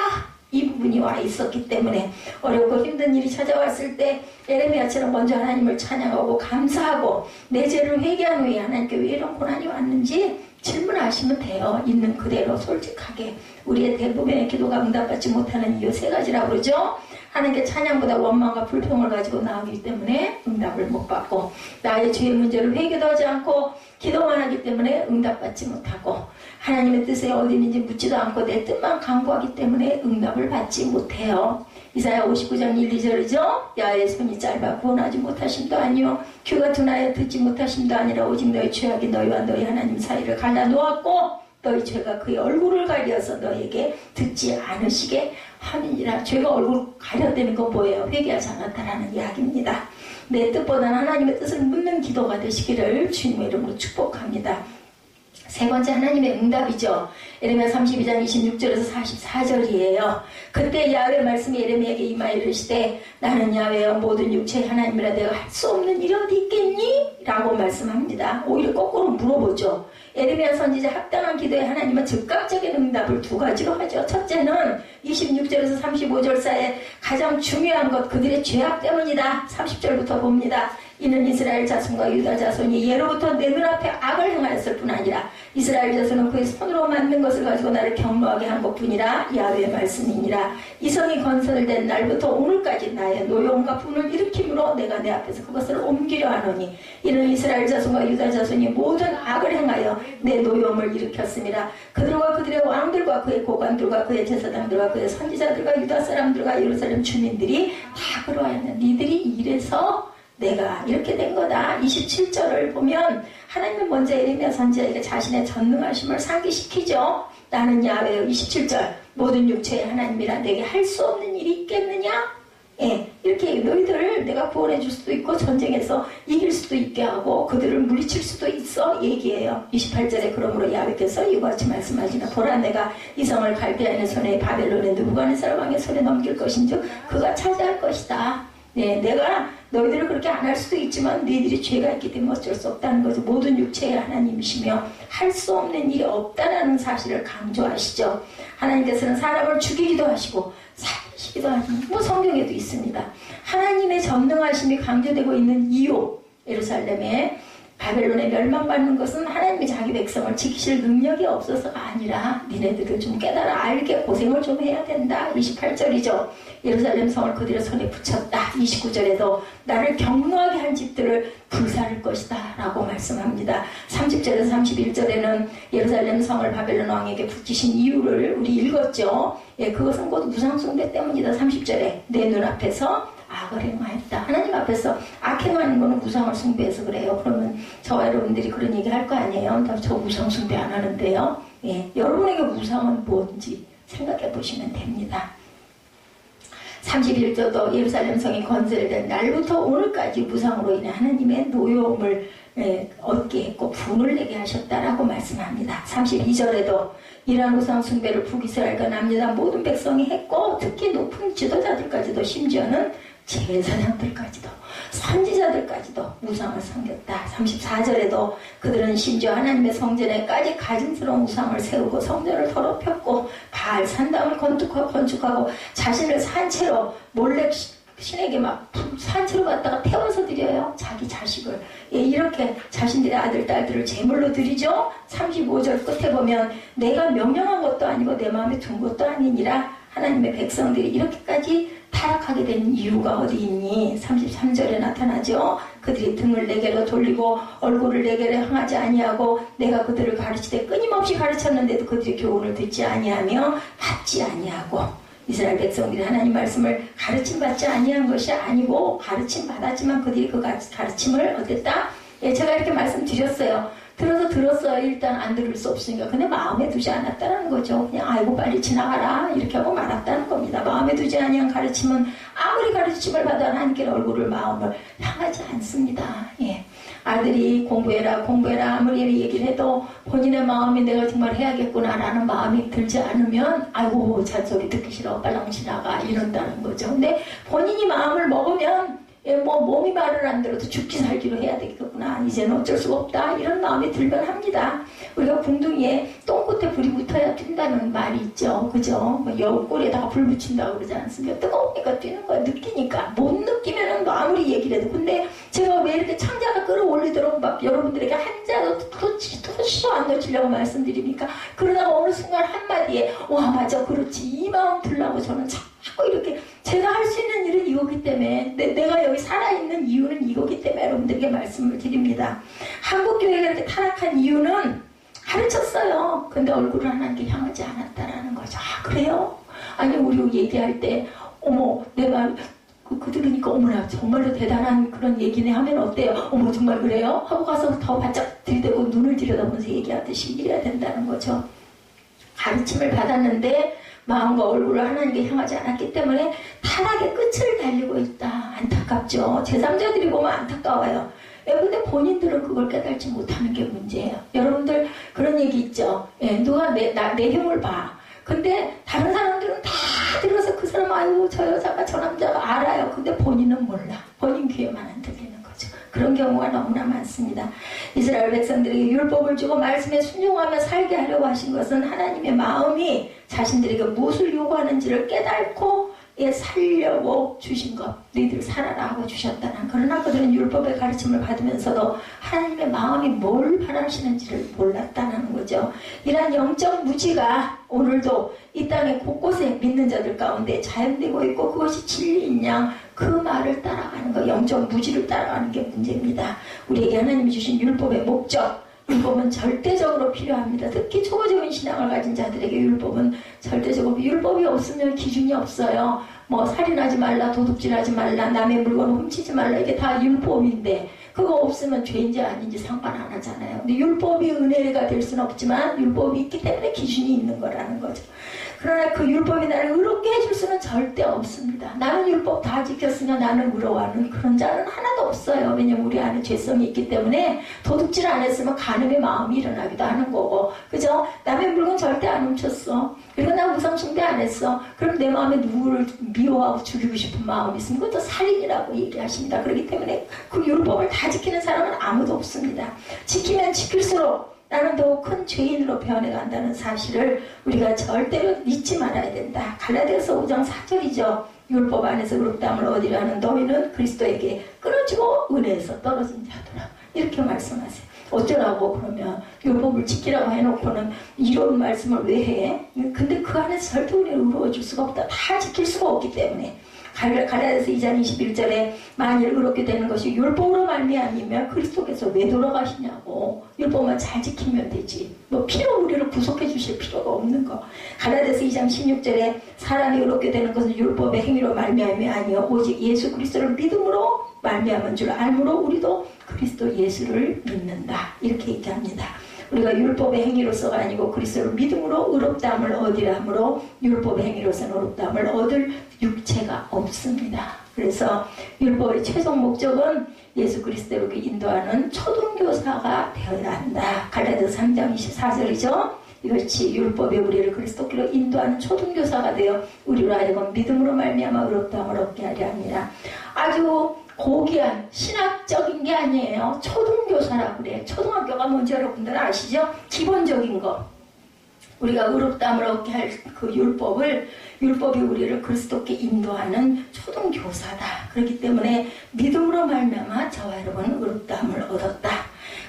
이 부분이 와 있었기 때문에 어렵고 힘든 일이 찾아왔을 때 에레미야처럼 먼저 하나님을 찬양하고 감사하고 내 죄를 회개한 후에 하나님께 왜 이런 고난이 왔는지 질문하시면 돼요. 있는 그대로 솔직하게. 우리의 대부분의 기도가 응답받지 못하는 이유 세 가지라고 그러죠. 하나님께 찬양보다 원망과 불평을 가지고 나오기 때문에 응답을 못 받고, 나의 죄의 문제를 회개도 하지 않고 기도만 하기 때문에 응답받지 못하고, 하나님의 뜻에 어디 있는지 묻지도 않고 내 뜻만 강구하기 때문에 응답을 받지 못해요. 이사야 59장 1, 2절이죠. 야의 손이 짧아 구원하지 못하심도 아니요 귀가 둔하여 듣지 못하심도 아니라 오직 너희 죄악이 너희와 너희 하나님 사이를 갈라놓았고 너희 죄가 그의 얼굴을 가려서 너희에게 듣지 않으시게 함이니라. 죄가 얼굴 가려대는 건 뭐예요? 회개하지 않았다라는 이야기입니다. 내 뜻보다는 하나님의 뜻을 묻는 기도가 되시기를 주님의 이름으로 축복합니다. 세 번째, 하나님의 응답이죠. 에레미야 32장 26절에서 44절이에요. 그때 야훼의 말씀이 에레미야에게 임하여 이르시되 나는 야훼여 모든 육체의 하나님이라 내가 할 수 없는 일이 어디 있겠니? 라고 말씀합니다. 오히려 거꾸로 물어보죠. 에레미야 선지자 합당한 기도에 하나님은 즉각적인 응답을 두 가지로 하죠. 첫째는 26절에서 35절 사이에 가장 중요한 것, 그들의 죄악 때문이다. 30절부터 봅니다. 이는 이스라엘 자손과 유다 자손이 예로부터 내 눈앞에 악을 행하였을 뿐 아니라 이스라엘 자손은 그의 손으로 만든 것을 가지고 나를 경노하게 한 것뿐이라 야훼의 말씀이니라. 이 성이 건설된 날부터 오늘까지 나의 노여움과 분을 일으킴으로 내가 내 앞에서 그것을 옮기려 하노니 이는 이스라엘 자손과 유다 자손이 모든 악을 행하여 내 노여움을 일으켰음이라. 그들과 그들의 왕들과 그의 고관들과 그의 제사장들과 그의 선지자들과 유다 사람들과 예루살렘 주민들이 다 그러하였느니라. 니들이 이래서 내가 이렇게 된 거다. 27절을 보면 하나님은 먼저 에레미야 선지자에게 자신의 전능하심을 상기시키죠. 나는 야훼여. 27절 모든 육체의 하나님이라 내게 할 수 없는 일이 있겠느냐? 예, 이렇게 너희들을 내가 구원해 줄 수도 있고 전쟁에서 이길 수도 있게 하고 그들을 물리칠 수도 있어 얘기해요. 28절에 그러므로 야훼께서 이와 같이 말씀하시나 보라 내가 이 성을 갈대아인의 손에 바벨론의 느부갓네살 왕의 손에 넘길 것인즉 그가 차지할 것이다. 네, 내가 너희들을 그렇게 안 할 수도 있지만 너희들이 죄가 있기 때문에 어쩔 수 없다는 거죠. 모든 육체의 하나님이시며 할 수 없는 일이 없다는 사실을 강조하시죠. 하나님께서는 사람을 죽이기도 하시고 살리시기도 하시고 뭐 성경에도 있습니다. 하나님의 전능하심이 강조되고 있는 이유, 예루살렘에 바벨론에 멸망받는 것은 하나님이 자기 백성을 지키실 능력이 없어서가 아니라 니네들도 좀 깨달아 알게 고생을 좀 해야 된다. 28절이죠. 예루살렘 성을 그들의 손에 붙였다. 29절에도 나를 경노하게 한 집들을 불사를 것이다 라고 말씀합니다. 30절에서 31절에는 예루살렘 성을 바벨론 왕에게 붙이신 이유를 우리 읽었죠. 예, 그것은 곧 우상숭배 때문이다. 30절에 내 눈앞에서 악을 행하였다. 하나님 앞에서 악 행하는 거는 우상을 숭배해서 그래요. 그러면 저와 여러분들이 그런 얘기 할 거 아니에요. 저 우상 숭배 안 하는데요. 예, 여러분에게 우상은 뭔지 생각해 보시면 됩니다. 31절도 예루살렘 성이 건설된 날부터 오늘까지 우상으로 인해 하나님의 노여움을 얻게 했고 분을 내게 하셨다라고 말씀합니다. 32절에도 이러한 우상 숭배를 북이스라엘과 남유다 모든 백성이 했고 특히 높은 지도자들까지도 심지어는 제사장들까지도 선지자들까지도 우상을 섬겼다. 34절에도 그들은 심지어 하나님의 성전에까지 가증스러운 우상을 세우고 성전을 더럽혔고 바알 산당을 건축하고 자신을 산채로 몰래 신에게 막 산채로 갖다가 태워서 드려요. 자기 자식을. 예, 이렇게 자신들의 아들, 딸들을 제물로 드리죠. 35절 끝에 보면 내가 명령한 것도 아니고 내 마음에 둔 것도 아니니라. 하나님의 백성들이 이렇게까지 타락하게 된 이유가 어디 있니? 33절에 나타나죠. 그들이 등을 내게로 돌리고 얼굴을 내게로 향하지 아니하고 내가 그들을 가르치되 끊임없이 가르쳤는데도 그들이 교훈을 듣지 아니하며 받지 아니하고. 이스라엘 백성들이 하나님 말씀을 가르침받지 아니한 것이 아니고 가르침받았지만 그들이 그 가르침을 어땠다? 예, 제가 이렇게 말씀드렸어요. 들었어요. 일단 안 들을 수 없으니까. 근데 마음에 두지 않았다는 거죠. 그냥 아이고 빨리 지나가라 이렇게 하고 말았다는 겁니다. 마음에 두지 아니한 가르침은 아무리 가르침을 받아 하나님께 얼굴을 마음을 향하지 않습니다. 예. 아들이 공부해라 아무리 얘기를 해도 본인의 마음이 내가 정말 해야겠구나라는 마음이 들지 않으면 아이고 잔소리 듣기 싫어 빨랑 지나가 이런다는 거죠. 근데 본인이 마음을 먹으면 뭐 몸이 말을 안 들어도 죽기 살기로 해야 되겠구나. 이제는 어쩔 수가 없다. 이런 마음이 들면 합니다. 우리가 궁둥이에 똥끝에 불이 붙어야 뛴다는 말이 있죠. 그죠? 여우꼬리에다가 불 붙인다고 그러지 않습니까? 뜨거우니까 뛰는 거야. 느끼니까. 못 느끼면은 뭐 아무리 얘기를 해도. 근데 제가 왜 이렇게 창자가 끌어올리도록 막 여러분들에게 한자도 토시도 안 놓치려고 말씀드립니까? 그러다가 어느 순간 한마디에 와 맞아 그렇지 이 마음 들라고 저는 자꾸 이렇게 제가 할 수 있는 일은 이거기 때문에 내가 여기 살아있는 이유는 이거기 때문에 여러분들에게 말씀을 드립니다. 한국교회가 이렇게 타락한 이유는 가르쳤어요. 근데 얼굴을 하나님께 향하지 않았다라는 거죠. 아 그래요? 아니 우리 얘기할 때 어머 내가 그 들으니까 어머나 정말로 대단한 그런 얘기네 하면 어때요? 어머 정말 그래요? 하고 가서 더 바짝 들이대고 눈을 들여다보면서 얘기하듯이 이래야 된다는 거죠. 가르침을 받았는데 마음과 얼굴을 하나님께 향하지 않았기 때문에 타락의 끝을 달리고 있다. 안타깝죠. 제3자들이 보면 안타까워요. 근데 본인들은 그걸 깨달지 못하는 게 문제예요. 여러분들 그런 얘기 있죠. 누가 내 흉을 봐. 근데 다른 사람들은 다 들어서 그 사람 아이고 저 여자가 저 남자가 알아요. 근데 본인은 몰라. 본인 귀에만 안 들리는 거죠. 그런 경우가 너무나 많습니다. 이스라엘 백성들에게 율법을 주고 말씀에 순종하며 살게 하려고 하신 것은 하나님의 마음이 자신들에게 무엇을 요구하는지를 깨닫고 살려고 주신 것, 너희들 살아라 하고 주셨다는. 그러나 그들은 율법의 가르침을 받으면서도 하나님의 마음이 뭘 바라시는지를 몰랐다는 거죠. 이러한 영적 무지가 오늘도 이 땅의 곳곳에 믿는 자들 가운데 자연되고 있고, 그것이 진리인 양 그 말을 따라가는 거, 영적 무지를 따라가는 게 문제입니다. 우리에게 하나님이 주신 율법의 목적, 율법은 절대적으로 필요합니다. 특히 초보적인 신앙을 가진 자들에게 율법은 절대적으로, 율법이 없으면 기준이 없어요. 뭐 살인하지 말라, 도둑질하지 말라, 남의 물건 훔치지 말라, 이게 다 율법인데 그거 없으면 죄인지 아닌지 상관 안 하잖아요. 근데 율법이 은혜가 될 수는 없지만 율법이 있기 때문에 기준이 있는 거라는 거죠. 그러나 그 율법이 나를 의롭게 해줄 수는 절대 없습니다. 나는 율법 다 지켰으면 나는 의로워하는 그런 자는 하나도 없어요. 왜냐면 우리 안에 죄성이 있기 때문에 도둑질 안 했으면 간음의 마음이 일어나기도 하는 거고, 그죠? 남의 물건 절대 안 훔쳤어. 그리고 나 우상숭배 안 했어. 그럼 내 마음에 누구를 미워하고 죽이고 싶은 마음이 있으면 그것도 살인이라고 얘기하십니다. 그렇기 때문에 그 율법을 다 지키는 사람은 아무도 없습니다. 지키면 지킬수록 나는 더욱 큰 죄인으로 변해간다는 사실을 우리가 절대로 잊지 말아야 된다. 갈라디아서 5장 4절이죠. 율법 안에서 의롭다함을 얻으려는 너희는 그리스도에게 끊어지고 은혜에서 떨어진 자더라. 이렇게 말씀하세요. 어쩌라고 그러면 율법을 지키라고 해놓고는 이런 말씀을 왜 해? 근데 그 안에서 절대 우리를 의로워질 수가 없다. 다 지킬 수가 없기 때문에. 갈라디아서 2장 21절에 만일 의롭게 되는 것이 율법으로 말미암이면 그리스도께서 왜 돌아가시냐고. 율법만 잘 지키면 되지. 뭐 피로 우리를 구속해 주실 필요가 없는 거. 갈라디아서 2장 16절에 사람이 의롭게 되는 것은 율법의 행위로 말미암이 아니요 오직 예수 그리스도를 믿음으로 말미암은 줄 알므로 우리도 그리스도 예수를 믿는다. 이렇게 얘기합니다. 우리가 율법의 행위로서가 아니고 그리스도를 믿음으로 의롭다함을 얻으려 하므로 율법의 행위로서는 의롭다함을 얻을 육체가 없습니다. 그래서 율법의 최종 목적은 예수 그리스도로 인도하는 초등교사가 되어야 한다. 갈라디아서 3장 24절이죠. 이것이 율법이 우리를 그리스도께로 인도하는 초등교사가 되어 우리로 하여금 믿음으로 말미암아 의롭다함을 얻게 하려 합니다. 아주 고귀한 신학적인 게 아니에요. 초등교사라고 그래요. 초등학교가 뭔지 여러분들 아시죠? 기본적인 거. 우리가 의롭다함을 얻게 할 그 율법이 우리를 그리스도께 인도하는 초등교사다. 그렇기 때문에 믿음으로 말미암아 저와 여러분은 의롭다함을 얻었다.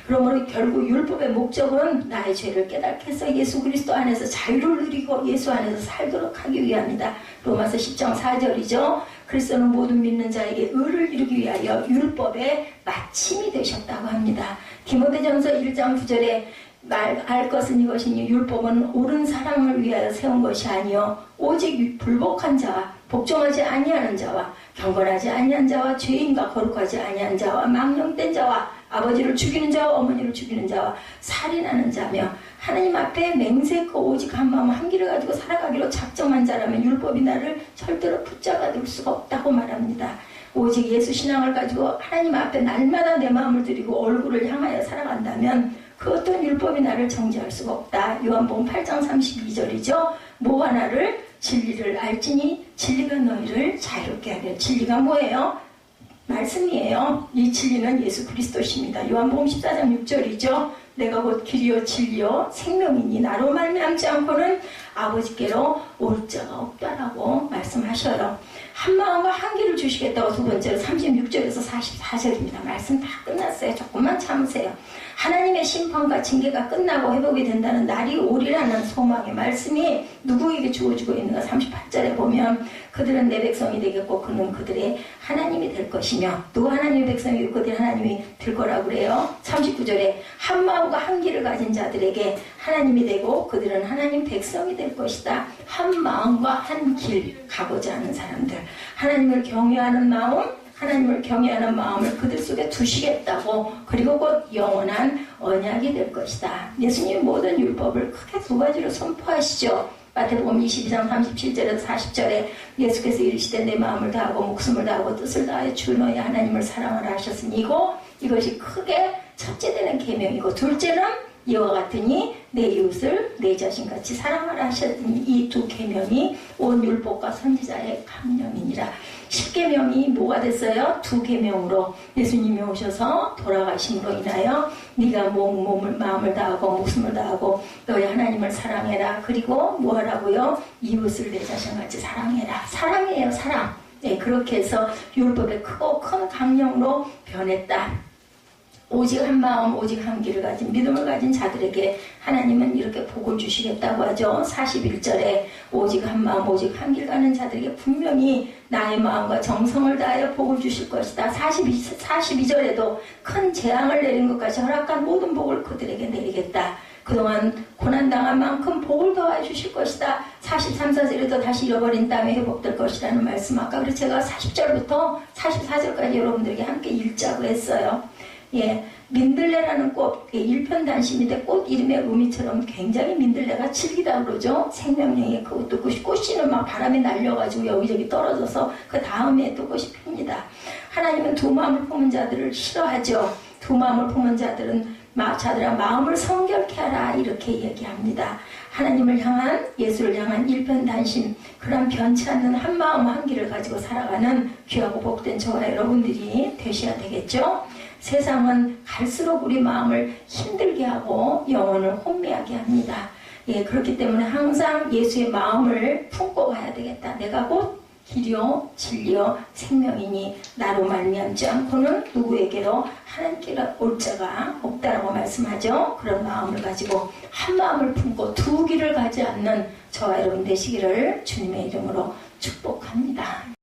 그러므로 결국 율법의 목적은 나의 죄를 깨닫게 해서 예수 그리스도 안에서 자유를 누리고 예수 안에서 살도록 하기 위함이다. 로마서 10장 4절이죠. 그리스도는 모든 믿는 자에게 의를 이루기 위하여 율법의 마침이 되셨다고 합니다. 디모데전서 1장 9절에 알 것은 이것이니 율법은 옳은 사랑을 위하여 세운 것이 아니요 오직 불복한 자와 복종하지 아니하는 자와 경건하지 아니한 자와 죄인과 거룩하지 아니한 자와 망령된 자와 아버지를 죽이는 자와 어머니를 죽이는 자와 살인하는 자며 하나님 앞에 맹세코 오직 한 마음 한 길을 가지고 살아가기로 작정한 자라면 율법이 나를 절대로 붙잡아 둘 수가 없다고 말합니다. 오직 예수 신앙을 가지고 하나님 앞에 날마다 내 마음을 드리고 얼굴을 향하여 살아간다면 그 어떤 율법이 나를 정죄할 수가 없다. 요한복음 8장 32절이죠. 뭐가 나를 진리를 알지니 진리가 너희를 자유롭게 하려. 진리가 뭐예요? 말씀이에요. 이 진리는 예수 그리스도십니다. 요한복음 14장 6절이죠. 내가 곧 길이요 진리요 생명이니 나로 말미암지 않고는 아버지께로 올 자가 없다라고 말씀하셔요. 한 마음과 한 길을 주시겠다고 두 번째로 36절에서 44절입니다. 말씀 다 끝났어요. 조금만 참으세요. 하나님의 심판과 징계가 끝나고 회복이 된다는 날이 오리라는 소망의 말씀이 누구에게 주어지고 있는가. 38절에 보면 그들은 내 백성이 되겠고 그는 그들의 하나님이 될 것이며 누가 하나님의 백성이 되고 그들의 하나님이 될 거라고 그래요. 39절에 한 마음과 한 길을 가진 자들에게 하나님이 되고 그들은 하나님 백성이 될 것이다. 한 마음과 한 길 가고자 하는 사람들, 하나님을 경외하는 마음을 그들 속에 두시겠다고, 그리고 곧 영원한 언약이 될 것이다. 예수님이 모든 율법을 크게 두 가지로 선포하시죠. 마태복음 22장 37절에서 40절에 예수께서 이르시되 내 마음을 다하고 목숨을 다하고 뜻을 다하여 주 너희 하나님을 사랑하라 하셨으니 이것이 크게 첫째 되는 계명이고 둘째는 이와 같으니 내 이웃을 내 자신같이 사랑하라 하셨더니 이 두 계명이 온 율법과 선지자의 강령이니라. 10계명이 뭐가 됐어요? 두 계명으로 예수님이 오셔서 돌아가심으로 인하여 네가 몸을 마음을 다하고 목숨을 다하고 너희 하나님을 사랑해라. 그리고 뭐하라고요? 이웃을 내 자신같이 사랑해라. 사랑이에요, 사랑. 네, 그렇게 해서 율법의 크고 큰 강령으로 변했다. 오직 한 마음 오직 한 길을 가진 믿음을 가진 자들에게 하나님은 이렇게 복을 주시겠다고 하죠. 41절에 오직 한 마음 오직 한 길 가는 자들에게 분명히 나의 마음과 정성을 다하여 복을 주실 것이다. 42절에도 큰 재앙을 내린 것 같이 허락한 모든 복을 그들에게 내리겠다. 그동안 고난당한 만큼 복을 더해 주실 것이다. 43, 4절에도 다시 잃어버린 땅에 회복될 것이라는 말씀, 아까 그래서 제가 40절부터 44절까지 여러분들에게 함께 읽자고 했어요. 예, 민들레라는 꽃, 일편단심인데 꽃 이름의 의미처럼 굉장히 민들레가 질기다 그러죠. 생명력의 그것도 꽃씨는 막 바람에 날려가지고 여기저기 떨어져서 그 다음에 또 꽃이 핍니다. 하나님은 두 마음을 품은 자들을 싫어하죠. 두 마음을 품은 자들은 자들아 마음을 성결케 하라 이렇게 얘기합니다. 하나님을 향한, 예수를 향한 일편단심, 그런 변치 않는 한 마음 한 길을 가지고 살아가는 귀하고 복된 저와 여러분들이 되셔야 되겠죠. 세상은 갈수록 우리 마음을 힘들게 하고 영혼을 혼미하게 합니다. 예, 그렇기 때문에 항상 예수의 마음을 품고 가야 되겠다. 내가 곧 길이요 진리요 생명이니 나로 말미암지 않고는 누구에게로 하나님께 올 자가 없다라고 말씀하죠. 그런 마음을 가지고 한 마음을 품고 두 길을 가지 않는 저와 여러분 되시기를 주님의 이름으로 축복합니다.